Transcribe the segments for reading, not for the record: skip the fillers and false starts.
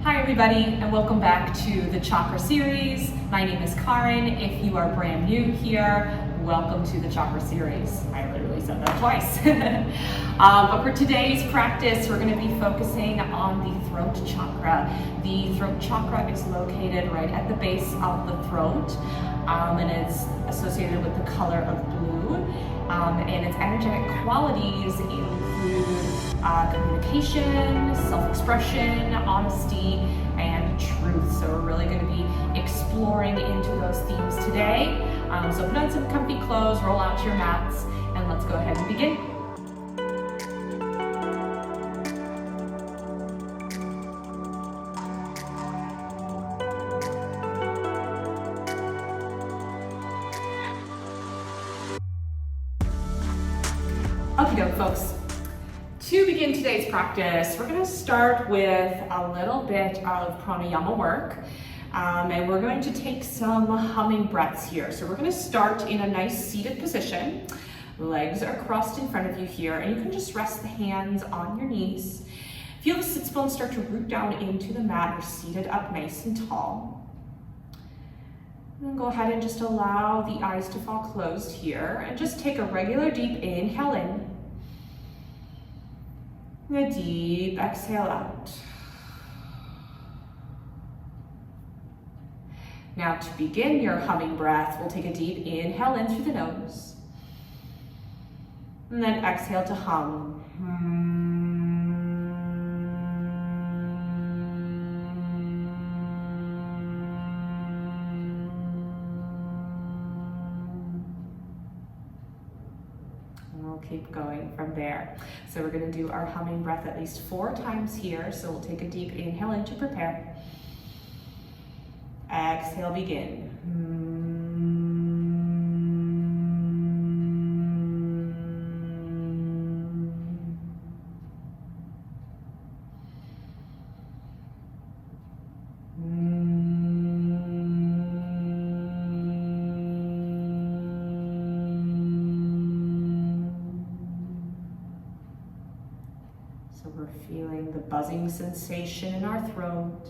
Hi everybody, and welcome back to the Chakra series. My name is Karen. If you are brand new here, welcome to the Chakra series. I literally said that twice. But for today's practice, we're going to be focusing on the throat chakra. The throat chakra is located right at the base of the throat, and it's associated with the color of blue. And its energetic qualities include communication, self-expression, honesty, and truth. So we're really going to be exploring into those themes today. So put on some comfy clothes, roll out your mats, and let's go ahead and begin. Okie doke, folks. To begin today's practice, we're going to start with a little bit of pranayama work, and we're going to take some humming breaths here. So we're going to start in a nice seated position. Legs are crossed in front of you here, and you can just rest the hands on your knees. Feel the sits bones start to root down into the mat. You're seated up nice and tall. And then go ahead and just allow the eyes to fall closed here, and just take a regular deep inhale in. And a deep exhale out. Now to begin your humming breath, we'll take a deep inhale in through the nose. And then exhale to hum. Keep going from there. So we're going to do our humming breath at least 4 times here. So we'll take a deep inhale in to prepare. Exhale, begin. So we're feeling the buzzing sensation in our throat.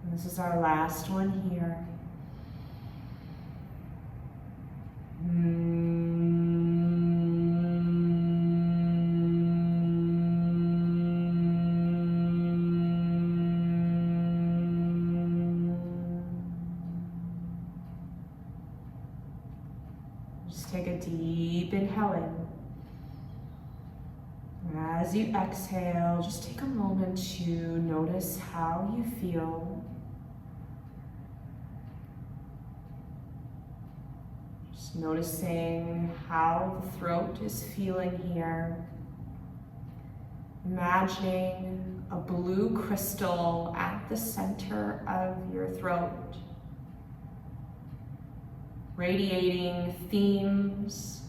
And this is our last one here. Just take a deep inhale in. As you exhale, just take a moment to notice how you feel. Just noticing how the throat is feeling here. Imagining a blue crystal at the center of your throat, radiating themes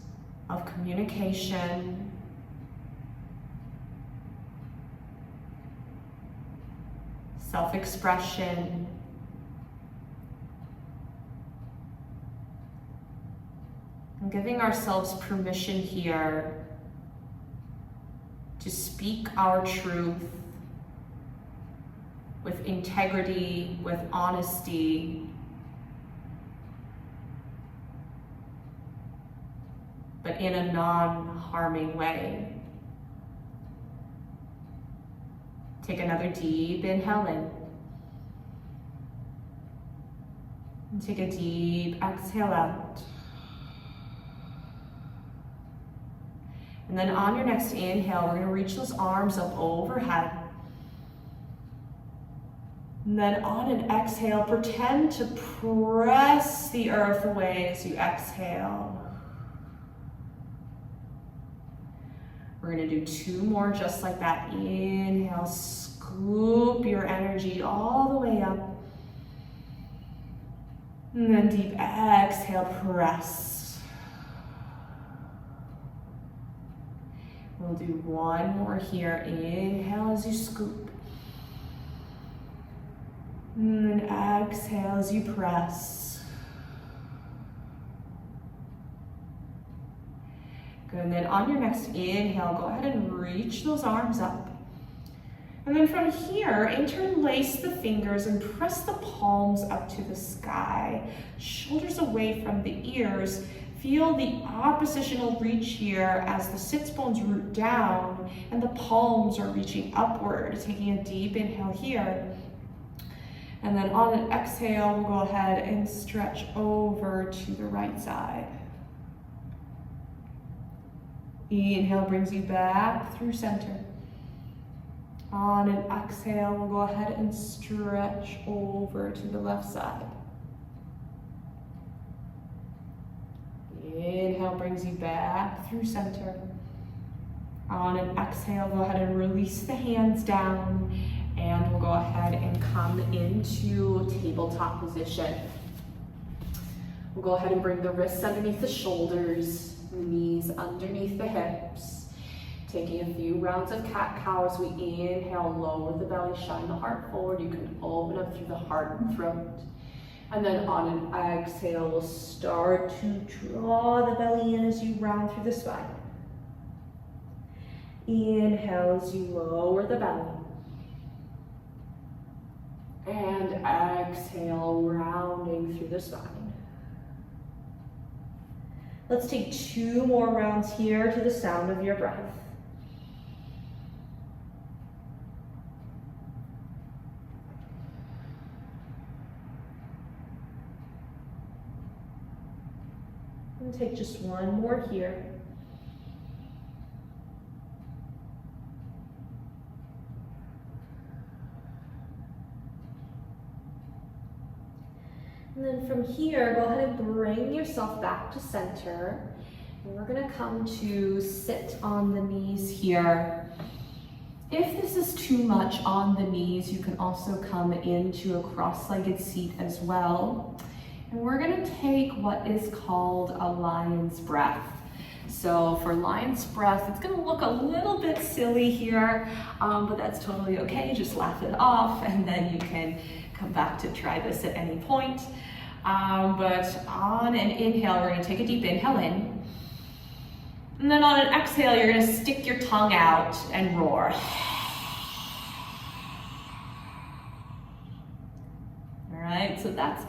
of communication, self-expression, and giving ourselves permission here to speak our truth with integrity, with honesty, but in a non-harming way. Take another deep inhale in. And take a deep exhale out. And then on your next inhale, we're going to reach those arms up overhead. And then on an exhale, pretend to press the earth away as you exhale. We're going to do 2 more just like that. Inhale, scoop your energy all the way up. And then deep exhale, press. We'll do 1 more here. Inhale as you scoop. And then exhale as you press. Good, and then on your next inhale, go ahead and reach those arms up. And then from here, interlace the fingers and press the palms up to the sky. Shoulders away from the ears. Feel the oppositional reach here as the sits bones root down and the palms are reaching upward. Taking a deep inhale here. And then on an exhale, we'll go ahead and stretch over to the right side. Inhale brings you back through center. On an exhale, we'll go ahead and stretch over to the left side. Inhale brings you back through center. On an exhale, go ahead and release the hands down, and we'll go ahead and come into tabletop position. We'll go ahead and bring the wrists underneath the shoulders, the knees underneath the hips. Taking a few rounds of cat-cow as we inhale, lower the belly, shine the heart forward. You can open up through the heart and throat. And then on an exhale, we'll start to draw the belly in as you round through the spine. Inhale as you lower the belly. And exhale, rounding through the spine. Let's take 2 more rounds here to the sound of your breath. And take just 1 more here. And then from here, go ahead and bring yourself back to center. And we're gonna come to sit on the knees here. If this is too much on the knees, you can also come into a cross-legged seat as well. And we're gonna take what is called a lion's breath. So for lion's breath, it's gonna look a little bit silly here, but that's totally okay. Just laugh it off, and then you can come back to try this at any point. But on an inhale, we're gonna take a deep inhale in. And then on an exhale, you're gonna stick your tongue out and roar. All right, so that's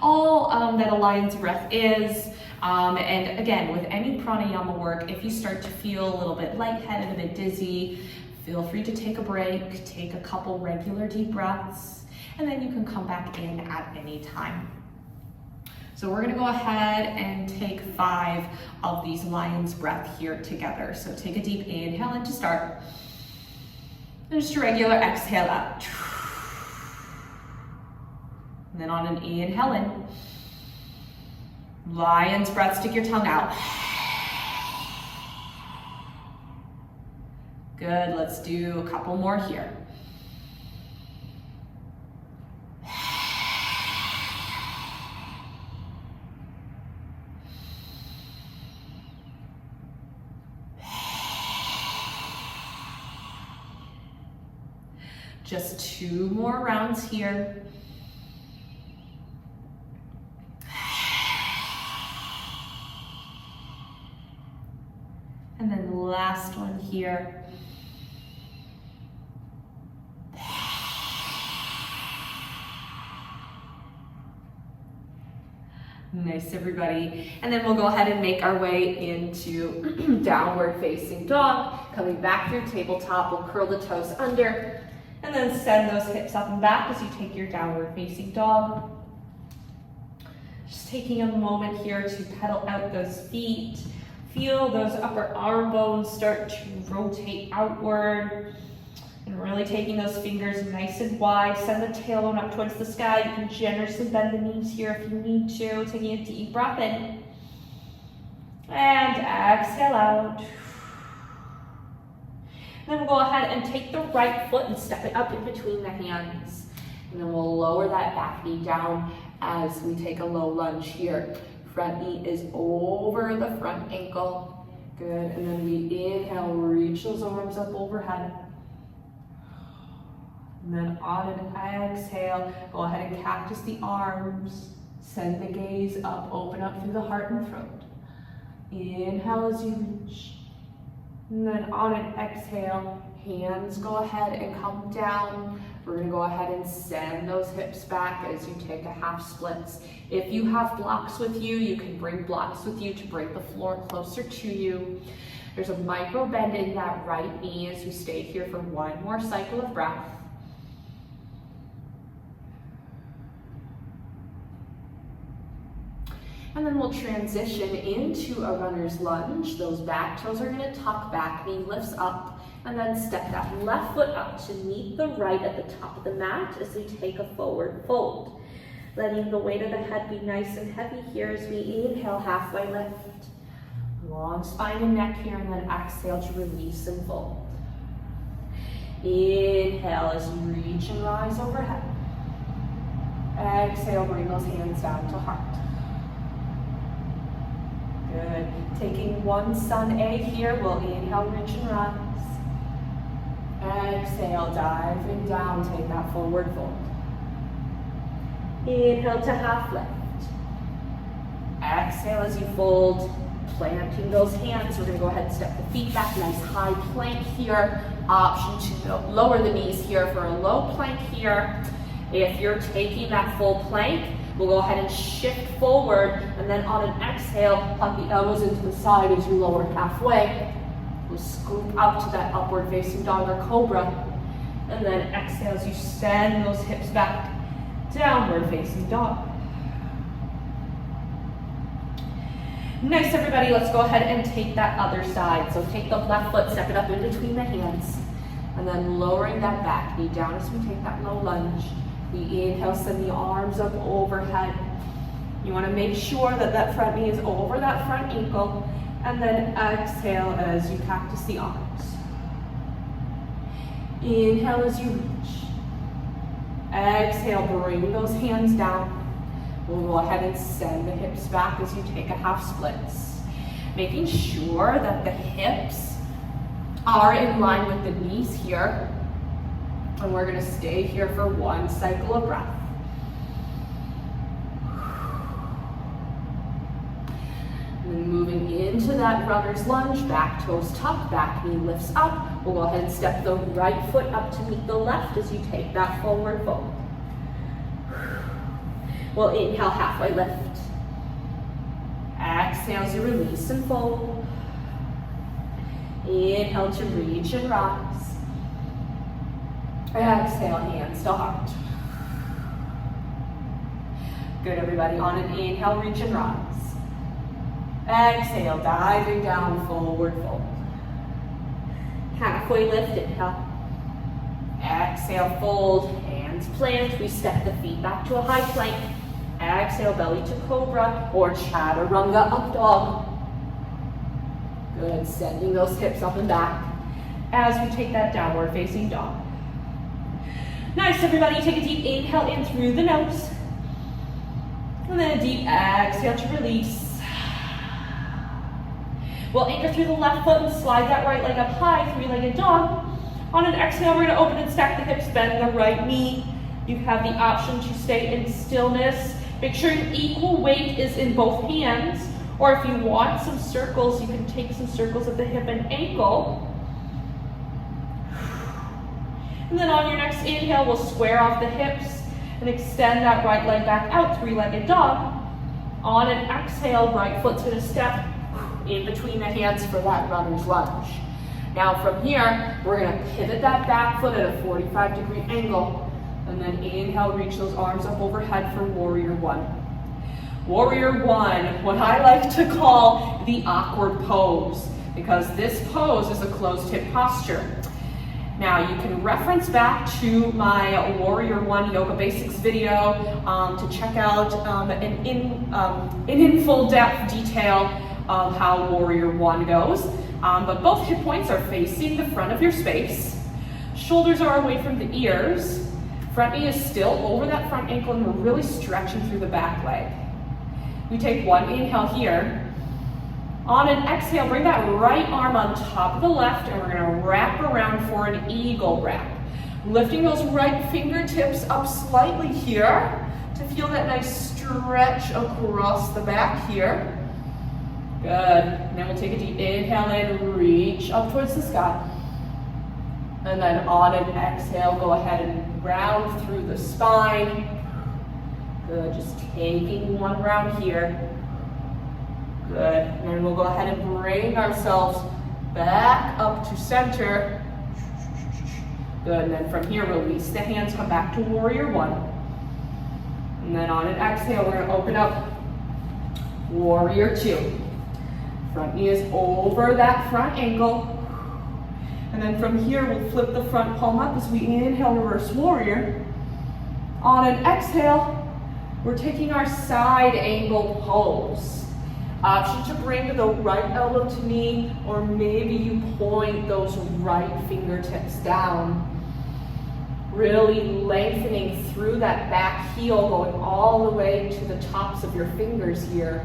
all that a lion's breath is. And again, with any pranayama work, if you start to feel a little bit lightheaded, a bit dizzy, feel free to take a break, take a couple regular deep breaths, and then you can come back in at any time. So we're gonna go ahead and take 5 of these lion's breath here together. So take a deep inhale in to start, and just a regular exhale out. And then on an inhale in, lion's breath, stick your tongue out. Good, let's do a couple more here. Just 2 more rounds here. And then the last one here. Nice, everybody. And then we'll go ahead and make our way into downward facing dog. Coming back through tabletop, we'll curl the toes under, and then send those hips up and back as you take your downward facing dog. Just taking a moment here to pedal out those feet. Feel those upper arm bones start to rotate outward. And really taking those fingers nice and wide. Send the tailbone up towards the sky. You can generously bend the knees here if you need to. Taking a deep breath in. And exhale out. Then we'll go ahead and take the right foot and step it up in between the hands. And then we'll lower that back knee down as we take a low lunge here. Front knee is over the front ankle. Good, and then we inhale, reach those arms up overhead. And then on an exhale, go ahead and cactus the arms. Send the gaze up, open up through the heart and throat. Inhale as you reach. And then on an exhale, hands go ahead and come down. We're gonna go ahead and send those hips back as you take a half splits. If you have blocks with you, you can bring blocks with you to bring the floor closer to you. There's a micro bend in that right knee as we stay here for one more cycle of breath. And then we'll transition into a runner's lunge. Those back toes are gonna tuck back, knee lifts up, and then step that left foot up to meet the right at the top of the mat as we take a forward fold. Letting the weight of the head be nice and heavy here as we inhale, halfway lift. Long spine and neck here, and then exhale to release and fold. Inhale as you reach and rise overhead. Exhale, bring those hands down to heart. Good. Taking one sun A here, we'll inhale, reach and rise. Exhale, diving down, take that forward fold. Inhale to half lift. Exhale as you fold, planting those hands. We're gonna go ahead and step the feet back, nice high plank here. Option to lower the knees here for a low plank here. If you're taking that full plank, we'll go ahead and shift forward, and then on an exhale, hug the elbows into the side as you lower halfway. We'll scoop up to that upward facing dog or cobra. And then exhale as you send those hips back, downward facing dog. Nice, everybody, let's go ahead and take that other side. So take the left foot, step it up in between the hands, and then lowering that back knee down as we take that low lunge. We inhale, send the arms up overhead. You want to make sure that that front knee is over that front ankle, and then exhale as you cactus the arms. Inhale as you reach. Exhale, bring those hands down. We'll go ahead and send the hips back as you take a half splits. Making sure that the hips are in line with the knees here. And we're gonna stay here for one cycle of breath. And then moving into that runner's lunge, back toes tuck, back knee lifts up. We'll go ahead and step the right foot up to meet the left as you take that forward fold. We'll inhale, halfway lift. Exhale as you release and fold. Inhale to reach and rise. Exhale, hands to heart. Good, everybody. On an inhale, reach and rise. Exhale, diving down, forward fold. Halfway lift, inhale. Exhale, fold, hands plant. We step the feet back to a high plank. Exhale, belly to cobra or chaturanga, up dog. Good, sending those hips up and back as we take that downward facing dog. Nice, everybody, take a deep inhale in through the nose. And then a deep exhale to release. We'll anchor through the left foot and slide that right leg up high, three-legged dog. On an exhale, we're gonna open and stack the hips, bend the right knee. You have the option to stay in stillness. Make sure your equal weight is in both hands, or if you want some circles, you can take some circles at the hip and ankle. And then on your next inhale, we'll square off the hips and extend that right leg back out, three-legged dog. On an exhale, right foot's gonna step in between the hands for that runner's lunge. Now from here, we're gonna pivot that back foot at a 45-degree angle, and then inhale, reach those arms up overhead for warrior one. Warrior one, what I like to call the awkward pose, because this pose is a closed hip posture. Now you can reference back to my Warrior One Yoga Basics video to check out in full depth detail of how Warrior One goes. But both hip points are facing the front of your space. Shoulders are away from the ears. Front knee is still over that front ankle, and we're really stretching through the back leg. We take one inhale here. On an exhale, bring that right arm on top of the left, and we're gonna wrap around for an eagle wrap. Lifting those right fingertips up slightly here to feel that nice stretch across the back here. Good. And then we'll take a deep inhale in, reach up towards the sky. And then on an exhale, go ahead and round through the spine. Good. Just taking one round here. Good. And then we'll go ahead and bring ourselves back up to center. Good. And then from here, release the hands, come back to warrior one. And then on an exhale, we're going to open up warrior two. Front knee is over that front ankle. And then from here, we'll flip the front palm up as we inhale, reverse warrior. On an exhale, we're taking our side angle pose. Option to bring the right elbow to knee, or maybe you point those right fingertips down. Really lengthening through that back heel, going all the way to the tops of your fingers here.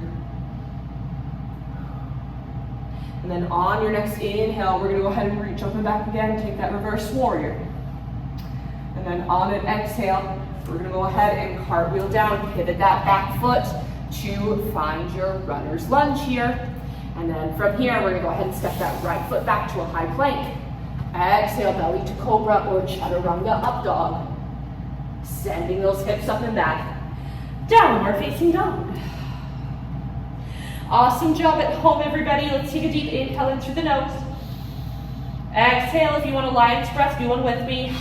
And then on your next inhale, we're gonna go ahead and reach up and back again, take that reverse warrior. And then on an exhale, we're gonna go ahead and cartwheel down, pivot that back foot to find your runner's lunge here. And then from here, we're gonna go ahead and step that right foot back to a high plank. Exhale, belly to cobra or chaturanga up dog. Sending those hips up and back. Downward facing dog. Awesome job at home, everybody. Let's take a deep inhale in through the nose. Exhale, if you want a lion's breath, do one with me.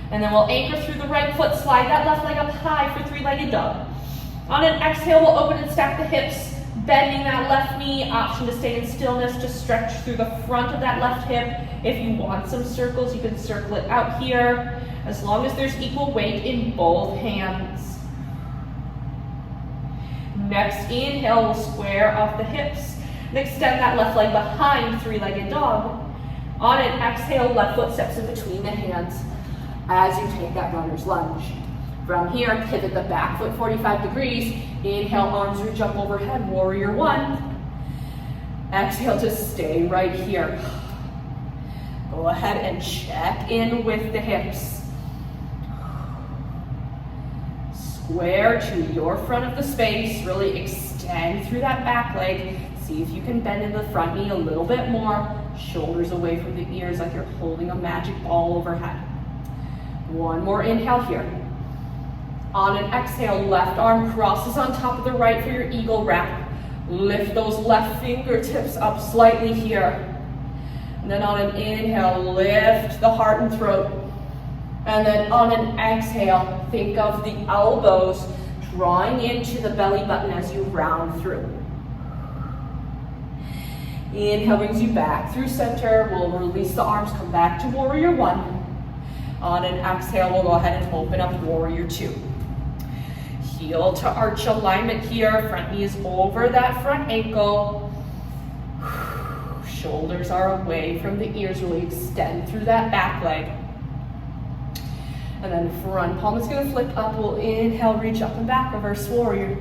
And then we'll anchor through the right foot, slide that left leg up high for three-legged dog. On an exhale, we'll open and stack the hips, bending that left knee. Option to stay in stillness, just stretch through the front of that left hip. If you want some circles, you can circle it out here, as long as there's equal weight in both hands. Next inhale, we'll square off the hips and extend that left leg behind three-legged dog. On an exhale, left foot steps in between the hands as you take that runner's lunge. From here, pivot the back foot 45 degrees. Inhale, arms reach up overhead, warrior one. Exhale, just stay right here. Go ahead and check in with the hips. Square to your front of the space, really extend through that back leg. See if you can bend in the front knee a little bit more. Shoulders away from the ears like you're holding a magic ball overhead. One more inhale here. On an exhale, left arm crosses on top of the right for your eagle wrap. Lift those left fingertips up slightly here. And then on an inhale, lift the heart and throat. And then on an exhale, think of the elbows drawing into the belly button as you round through. Inhale brings you back through center. We'll release the arms, come back to warrior one. On an exhale, we'll go ahead and open up warrior two. Heel to arch alignment here. Front knee is over that front ankle. Shoulders are away from the ears. Really extend through that back leg. And then front palm is going to flip up. We'll inhale, reach up and back, reverse warrior.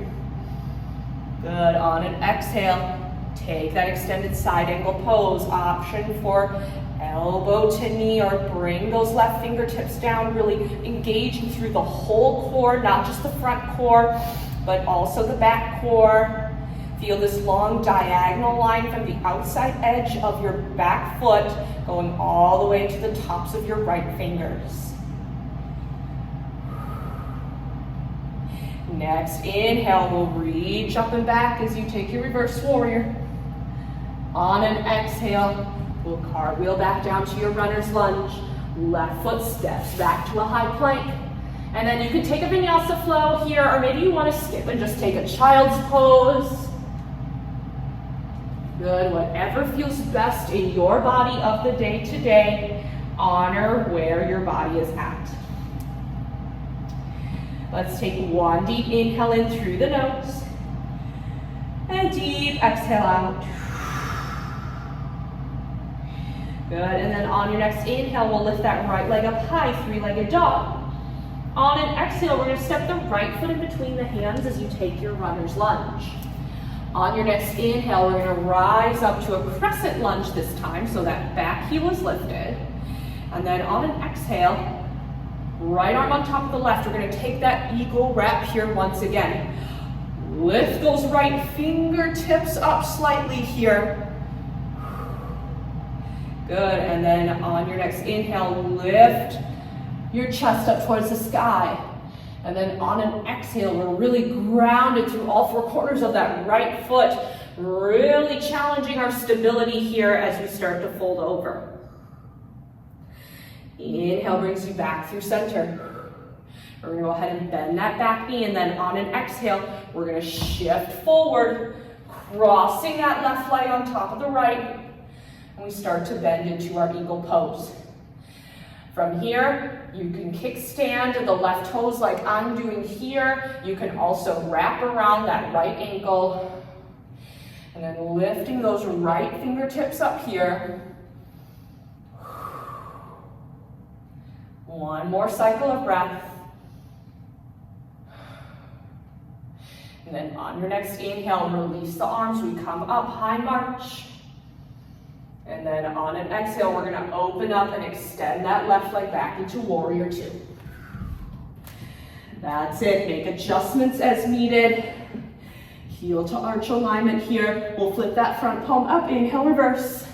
Good. On an exhale, take that extended side angle pose. Option for elbow to knee, or bring those left fingertips down, really engaging through the whole core, not just the front core, but also the back core. Feel this long diagonal line from the outside edge of your back foot going all the way to the tops of your right fingers. Next inhale, we'll reach up and back as you take your reverse warrior. On an exhale, we'll cartwheel back down to your runner's lunge. Left foot steps back to a high plank. And then you can take a vinyasa flow here, or maybe you want to skip and just take a child's pose. Good, whatever feels best in your body of the day today. Honor where your body is at. Let's take one deep inhale in through the nose. And deep exhale out. Good, and then on your next inhale, we'll lift that right leg up high, three-legged dog. On an exhale, we're going to step the right foot in between the hands as you take your runner's lunge. On your next inhale, we're gonna rise up to a crescent lunge this time, so that back heel is lifted. And then on an exhale, right arm on top of the left, we're gonna take that eagle wrap here once again. Lift those right fingertips up slightly here. Good, and then on your next inhale, lift your chest up towards the sky. And then on an exhale, we're really grounded through all four corners of that right foot, really challenging our stability here as we start to fold over. Inhale brings you back through center. We're gonna go ahead and bend that back knee, and then on an exhale, we're gonna shift forward, crossing that left leg on top of the right, and we start to bend into our eagle pose. From here, you can kickstand the left toes like I'm doing here. You can also wrap around that right ankle, and then lifting those right fingertips up here. One more cycle of breath. And then on your next inhale, release the arms. We come up, high march. And then on an exhale, we're gonna open up and extend that left leg back into warrior two. That's it, make adjustments as needed. Heel to arch alignment here. We'll flip that front palm up, inhale, reverse.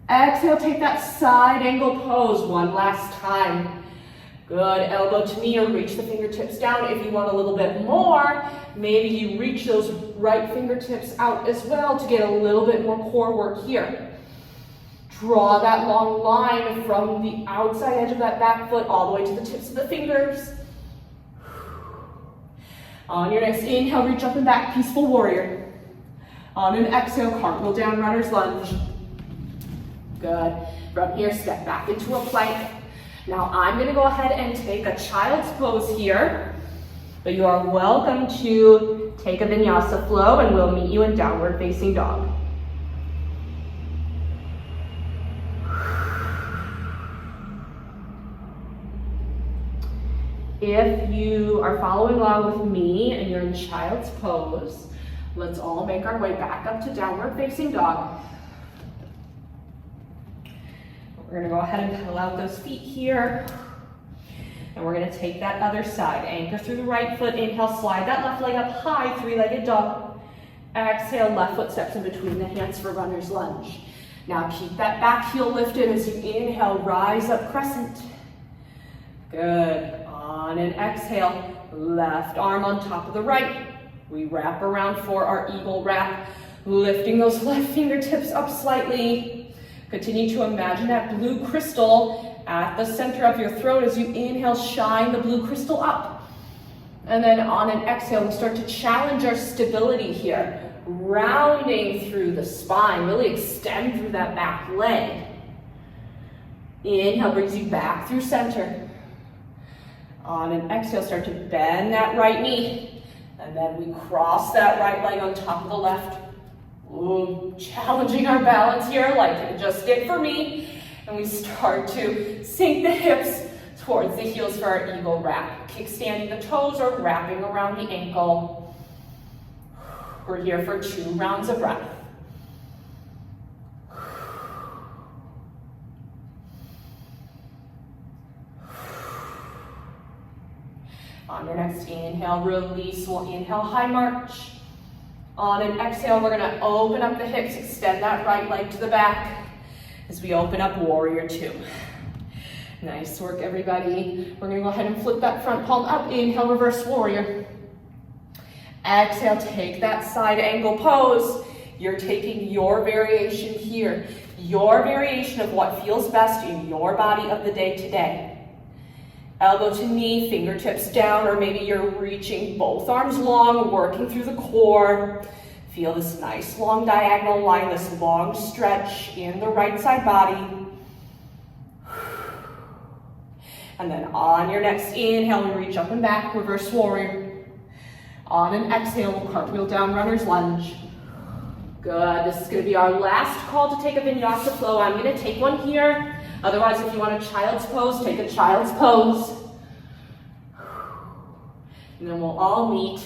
Exhale, take that side angle pose one last time. Good, elbow to knee or reach the fingertips down. If you want a little bit more, maybe you reach those right fingertips out as well to get a little bit more core work here. Draw that long line from the outside edge of that back foot all the way to the tips of the fingers. On your next inhale, reach up and back, peaceful warrior. On an exhale, cartwheel down, runner's lunge. Good. From here, step back into a plank. Now I'm gonna go ahead and take a child's pose here, but you are welcome to take a vinyasa flow, and we'll meet you in downward facing dog. If you are following along with me and you're in child's pose, let's all make our way back up to downward facing dog. We're gonna go ahead and pedal out those feet here. And we're gonna take that other side. Anchor through the right foot, inhale, slide that left leg up high, three-legged dog. Exhale, left foot steps in between the hands for runner's lunge. Now keep that back heel lifted as you inhale, rise up crescent. Good. On an exhale, left arm on top of the right. We wrap around for our eagle wrap, lifting those left fingertips up slightly. Continue to imagine that blue crystal at the center of your throat. As you inhale, shine the blue crystal up. And then on an exhale, we start to challenge our stability here, rounding through the spine, really extend through that back leg. Inhale brings you back through center. On an exhale, start to bend that right knee. And then we cross that right leg on top of the left. Ooh, challenging our balance here like it just did for me. And we start to sink the hips towards the heels for our eagle wrap. Kickstanding the toes or wrapping around the ankle. We're here for 2 rounds of breath. On your next inhale, release. We'll inhale, high march. On an exhale, we're gonna open up the hips, extend that right leg to the back as we open up warrior two. Nice work, everybody. We're gonna go ahead and flip that front palm up. Inhale, reverse warrior. Exhale, take that side angle pose. You're taking your variation here, your variation of what feels best in your body of the day today. Elbow to knee, fingertips down, or maybe you're reaching both arms long, working through the core. Feel this nice long diagonal line, this long stretch in the right side body. And then on your next inhale, we reach up and back, reverse warrior. On an exhale, we'll cartwheel down, runner's lunge. Good, this is gonna be our last call to take a vinyasa flow. I'm gonna take one here. Otherwise, if you want a child's pose, take a child's pose. And then we'll all meet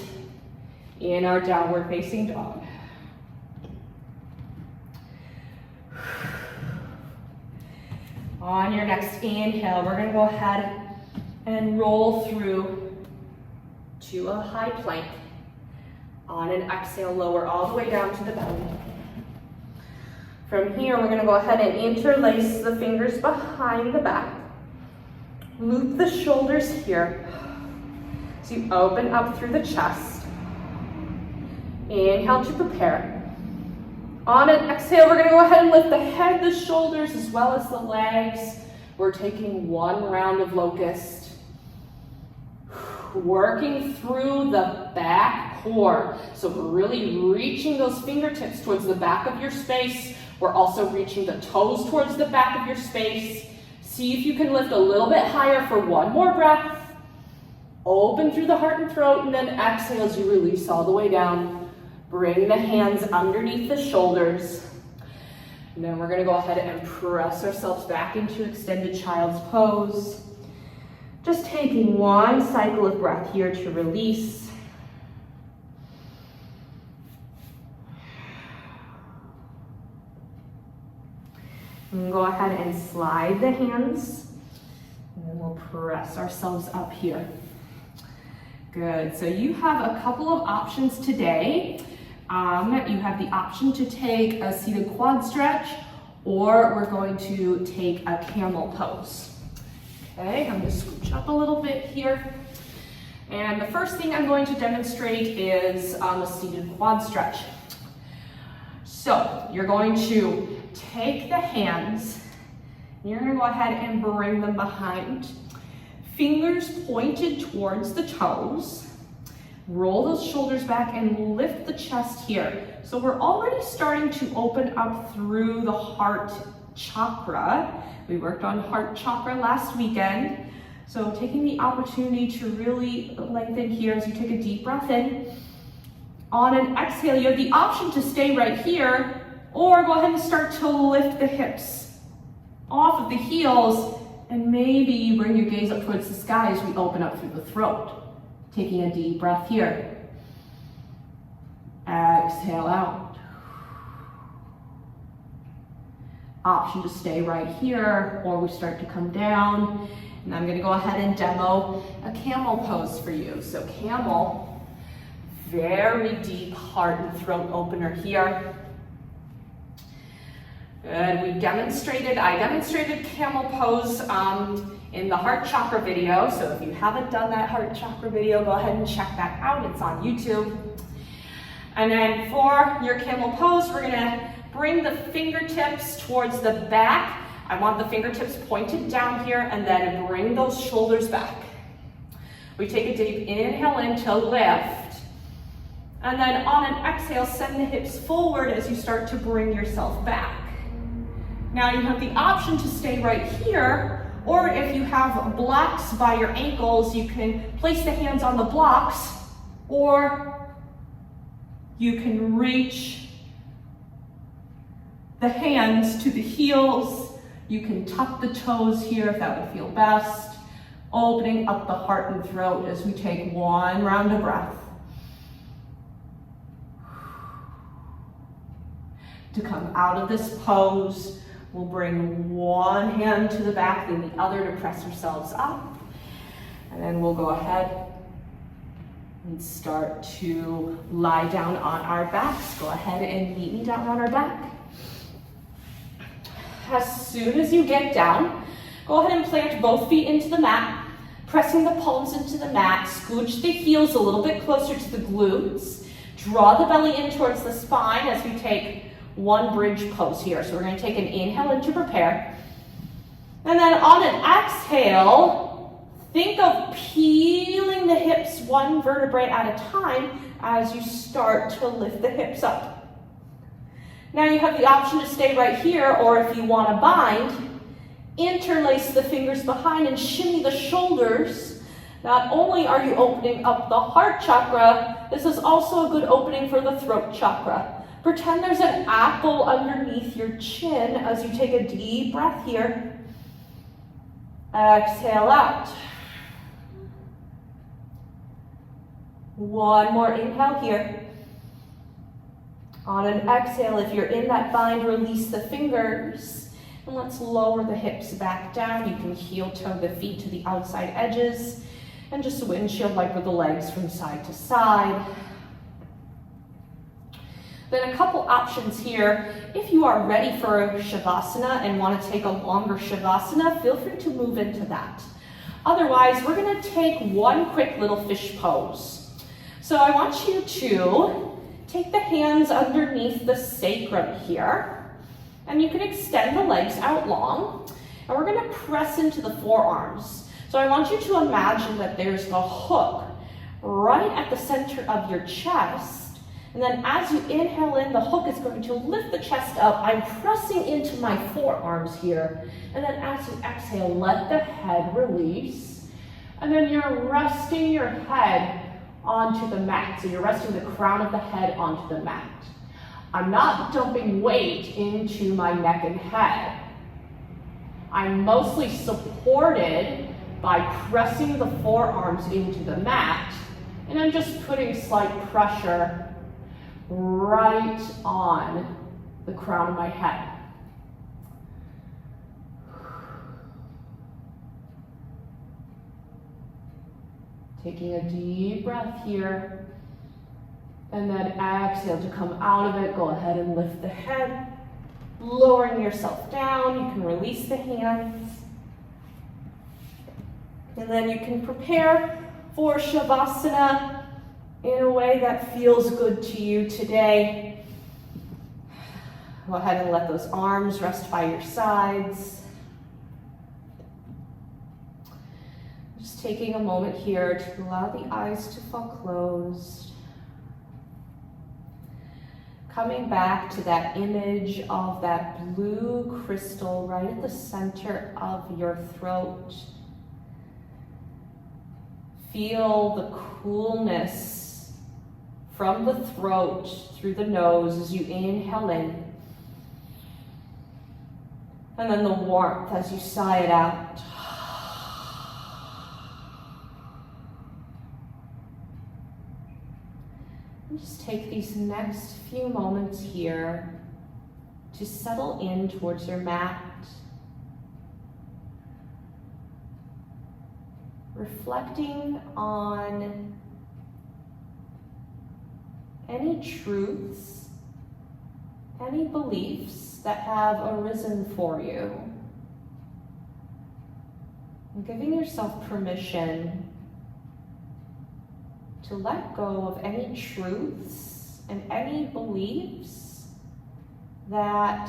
in our downward facing dog. On your next inhale, we're gonna go ahead and roll through to a high plank. On an exhale, lower all the way down to the belly. From here, we're gonna go ahead and interlace the fingers behind the back. Loop the shoulders here. So you open up through the chest. Inhale to prepare. On an exhale, we're gonna go ahead and lift the head, the shoulders, as well as the legs. We're taking one round of locust. Working through the back core. So we're really reaching those fingertips towards the back of your space. We're also reaching the toes towards the back of your space. See if you can lift a little bit higher for one more breath. Open through the heart and throat, and then exhale as you release all the way down. Bring the hands underneath the shoulders. And then we're gonna go ahead and press ourselves back into extended child's pose. Just taking one cycle of breath here to release. And go ahead and slide the hands. And then we'll press ourselves up here. Good, so you have a couple of options today. You have the option to take a seated quad stretch, or we're going to take a camel pose. Okay, I'm going to scooch up a little bit here. And the first thing I'm going to demonstrate is a seated quad stretch. So you're going to take the hands, and you're going to go ahead and bring them behind. Fingers pointed towards the toes. Roll those shoulders back and lift the chest here. So we're already starting to open up through the heart chakra. We worked on heart chakra last weekend. So taking the opportunity to really lengthen here as you take a deep breath in. On an exhale, you have the option to stay right here, or go ahead and start to lift the hips off of the heels, and maybe you bring your gaze up towards the sky as we open up through the throat. Taking a deep breath here. Exhale out. Option to stay right here, or we start to come down. And I'm gonna go ahead and demo a camel pose for you. So camel, very deep heart and throat opener here. Good, I demonstrated camel pose in the heart chakra video. So if you haven't done that heart chakra video, go ahead and check that out. It's on YouTube. And then for your camel pose, we're gonna bring the fingertips towards the back. I want the fingertips pointed down here, and then bring those shoulders back. We take a deep inhale in to lift. And then on an exhale, send the hips forward as you start to bring yourself back. Now you have the option to stay right here, or if you have blocks by your ankles, you can place the hands on the blocks, or you can reach the hands to the heels. You can tuck the toes here if that would feel best. Opening up the heart and throat as we take one round of breath. To come out of this pose, we'll bring one hand to the back, then the other to press ourselves up. And then we'll go ahead and start to lie down on our backs. Go ahead and meet me down on our back. As soon as you get down, go ahead and plant both feet into the mat, pressing the palms into the mat. Scooch the heels a little bit closer to the glutes. Draw the belly in towards the spine as we take one bridge pose here. So we're going to take an inhale in to prepare. And then on an exhale, think of peeling the hips one vertebrae at a time as you start to lift the hips up. Now you have the option to stay right here, or if you want to bind, interlace the fingers behind and shimmy the shoulders. Not only are you opening up the heart chakra, this is also a good opening for the throat chakra. Pretend there's an apple underneath your chin as you take a deep breath here. Exhale out. One more inhale here. On an exhale, if you're in that bind, release the fingers. And let's lower the hips back down. You can heel toe the feet to the outside edges and just windshield wiper the legs from side to side. Then a couple options here. If you are ready for a Shavasana and want to take a longer Shavasana, feel free to move into that. Otherwise, we're going to take one quick little fish pose. So I want you to take the hands underneath the sacrum here, and you can extend the legs out long, and we're going to press into the forearms. So I want you to imagine that there's the hook right at the center of your chest. And then as you inhale in, the hook is going to lift the chest up. I'm pressing into my forearms here. And then as you exhale, let the head release. And then you're resting your head onto the mat. So you're resting the crown of the head onto the mat. I'm not dumping weight into my neck and head. I'm mostly supported by pressing the forearms into the mat. And I'm just putting slight pressure right on the crown of my head. Taking a deep breath here, and then exhale to come out of it. Go ahead and lift the head, lowering yourself down. You can release the hands. And then you can prepare for Shavasana in a way that feels good to you today. Go ahead and let those arms rest by your sides. Just taking a moment here to allow the eyes to fall closed. Coming back to that image of that blue crystal right at the center of your throat. Feel the coolness from the throat through the nose as you inhale in. And then the warmth as you sigh it out. And just take these next few moments here to settle in towards your mat. Reflecting on any truths, any beliefs that have arisen for you. And giving yourself permission to let go of any truths and any beliefs that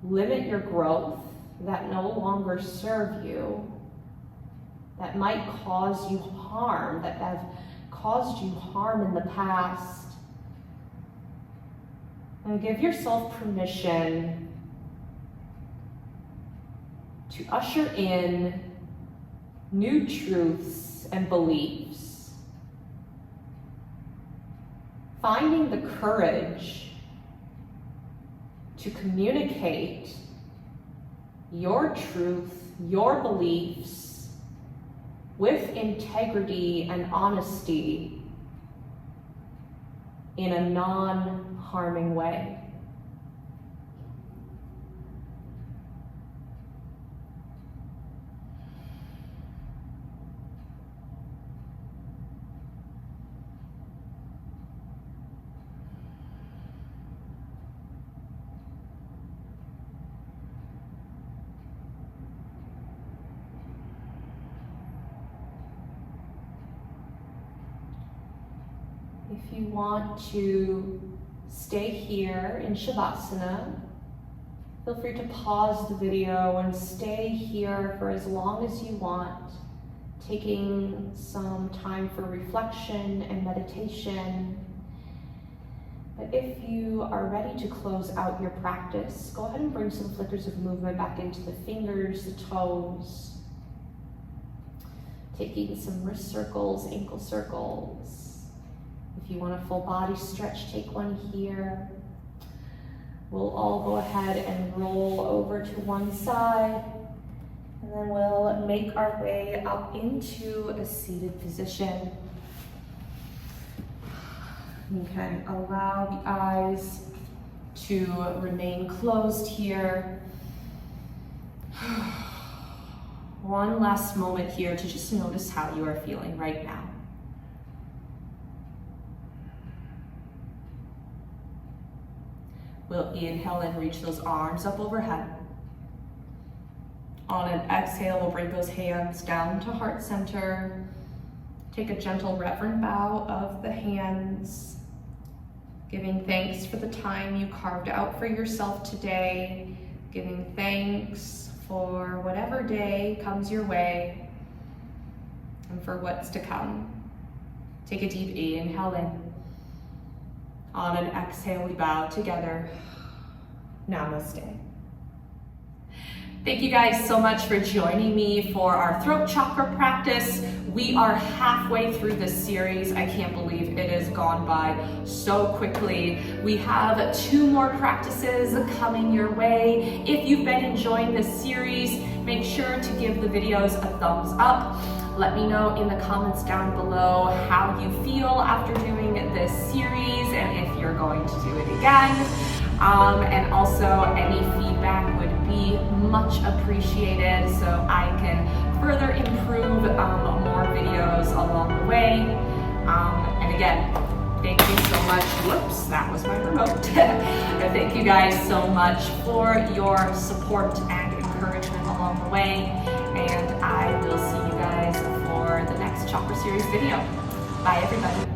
limit your growth, that no longer serve you, that might cause you harm, that have caused you harm in the past. And give yourself permission to usher in new truths and beliefs. Finding the courage to communicate your truth, your beliefs, with integrity and honesty in a non-harming way. If you want to stay here in Shavasana, feel free to pause the video and stay here for as long as you want, taking some time for reflection and meditation. But if you are ready to close out your practice, go ahead and bring some flickers of movement back into the fingers, the toes, taking some wrist circles, ankle circles. If you want a full body stretch, take one here. We'll all go ahead and roll over to one side, and then we'll make our way up into a seated position. You can allow the eyes to remain closed here. one last moment here to just notice how you are feeling right now. We'll inhale and reach those arms up overhead. On an exhale, we'll bring those hands down to heart center. Take a gentle reverent bow of the hands, giving thanks for the time you carved out for yourself today, giving thanks for whatever day comes your way and for what's to come. Take a deep inhale in. On an exhale, we bow together. Namaste. Thank you guys so much for joining me for our throat chakra practice. We are halfway through this series. I can't believe it has gone by so quickly. We have 2 more practices coming your way. If you've been enjoying this series, make sure to give the videos a thumbs up. Let me know in the comments down below how you feel after doing this series and if you're going to do it again. And also any feedback would be much appreciated so I can further improve more videos along the way. And again, thank you so much. Whoops, that was my remote. Thank you guys so much for your support and encouragement along the way. And I will see you guys for the next Chakra series video. Bye everybody.